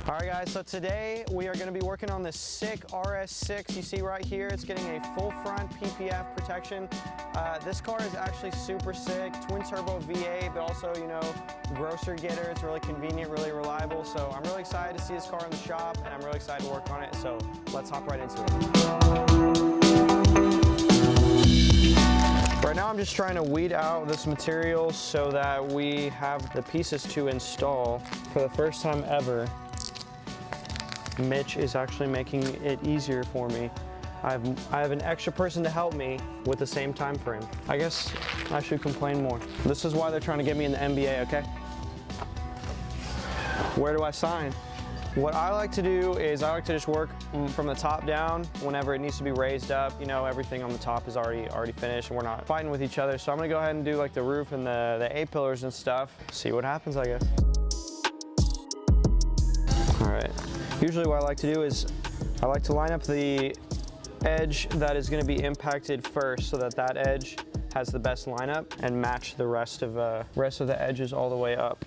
All right guys, so today we are going to be working on this sick RS6 you see right here. It's getting a full front PPF protection. This car is actually super sick, twin turbo V8, but also, you know, grocery getter. It's really convenient, really reliable. So I'm really excited to see this car in the shop, and I'm really excited to work on it. So let's hop right into it. Right now I'm just trying to weed out this material so that we have the pieces to install. For the first time ever, Mitch is actually making it easier for me. I have an extra person to help me with the same time frame. I guess I should complain more. This is why they're trying to get me in the NBA, okay? Where do I sign? What I like to do is I like to just work from the top down whenever it needs to be raised up. You know, everything on the top is already finished and we're not fighting with each other. So I'm gonna go ahead and do like the roof and the A-pillars and stuff. See what happens, I guess. All right. Usually what I like to do is I like to line up the edge that is going to be impacted first so that that edge has the best lineup and match the rest of the edges all the way up.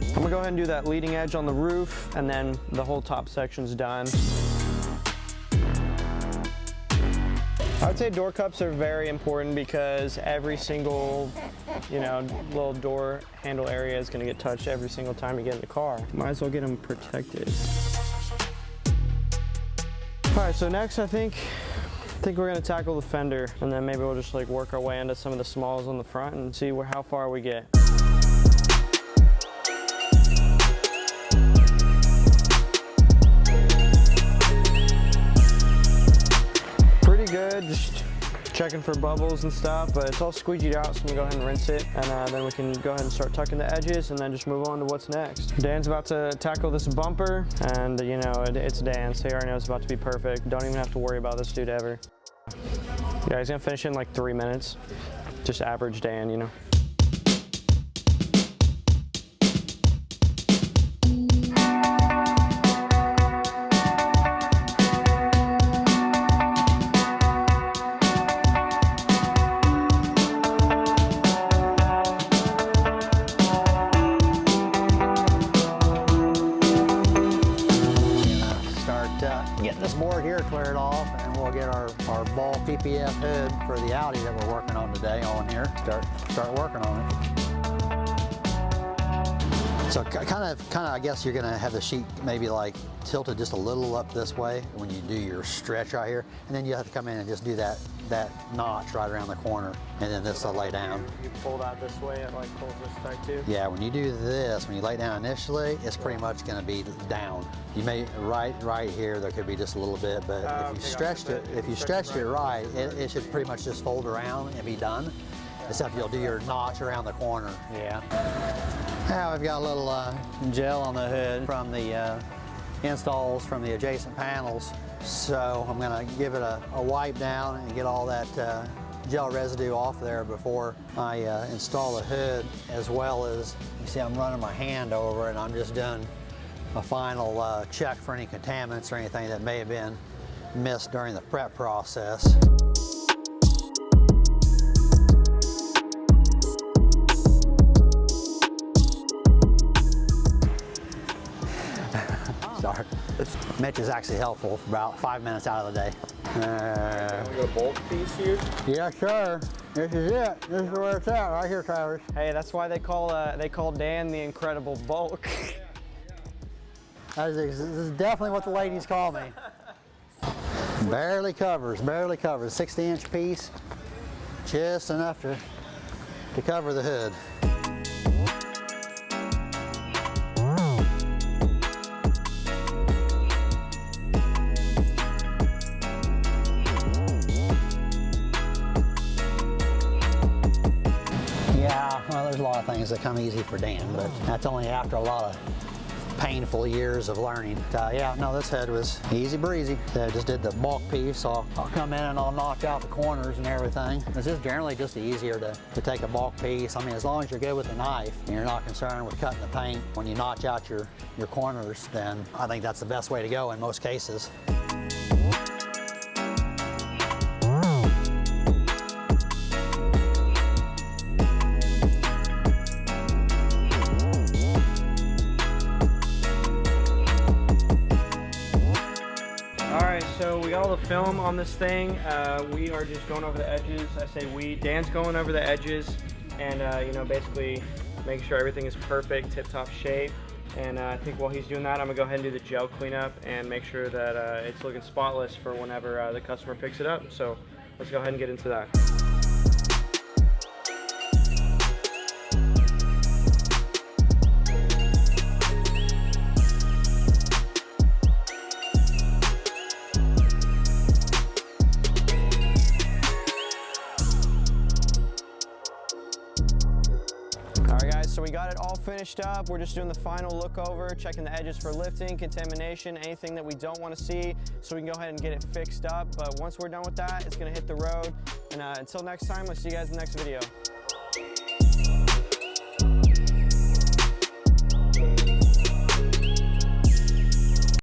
I'm going to go ahead and do that leading edge on the roof, and then the whole top section's done. I would say door cups are very important because every single, you know, little door handle area is going to get touched every single time you get in the car. Might as well get them protected. All right, so next I think we're going to tackle the fender, and then maybe we'll just like work our way into some of the smalls on the front and see how far we get. Good, just checking for bubbles and stuff, but it's all squeegeed out, so I'm gonna go ahead and rinse it, and then we can go ahead and start tucking the edges and then just move on to what's next. Dan's about to tackle this bumper, and you know, it's Dan, so he already knows it's about to be perfect. Don't even have to worry about this dude ever. Yeah, he's gonna finish in like 3 minutes. Just average Dan, you know. Getting this board here cleared off, and we'll get our ball PPF hood for the Audi that we're working on today on here. Start working on it. So kind of, I guess you're gonna have the sheet maybe like tilted just a little up this way when you do your stretch right here, and then you have to come in and just do that notch right around the corner, and then this will lay down. You pull that this way, it like pulls this tight too? Yeah, when you do this, when you lay down initially, it's pretty much gonna be down. You may, right here, there could be just a little bit, but if you stretched it, right, it should pretty much just fold around and be done. Except you'll do your notch around the corner. Yeah. Now we've got a little gel on the hood from the installs from the adjacent panels. So I'm gonna give it a wipe down and get all that gel residue off there before I install the hood, as well as, you see I'm running my hand over it, and I'm just doing a final check for any contaminants or anything that may have been missed during the prep process. Sorry. Mitch is actually helpful for about 5 minutes out of the day. We got a bulk piece here? Yeah, sure. This is it. This is where it's at, right here, Travis. Hey, that's why they call Dan the Incredible Bulk. This is definitely what the ladies call me. Barely covers, 60-inch piece, just enough to cover the hood. Yeah, well, there's a lot of things that come easy for Dan, but that's only after a lot of painful years of learning. Yeah, no, this head was easy breezy. I just did the bulk piece, so I'll come in and I'll knock out the corners and everything. This is generally just easier to take a bulk piece. I mean, as long as you're good with the knife and you're not concerned with cutting the paint when you notch out your corners, then I think that's the best way to go in most cases. all the film on this thing. We are just going over the edges. I say we, Dan's going over the edges and you know, basically making sure everything is perfect, tip-top shape. And I think while he's doing that, I'm gonna go ahead and do the gel cleanup and make sure that it's looking spotless for whenever the customer picks it up. So let's go ahead and get into that. So we got it all finished up. We're just doing the final look over, checking the edges for lifting, contamination, anything that we don't want to see, so we can go ahead and get it fixed up. But once we're done with that, it's going to hit the road. And until next time, we'll see you guys in the next video.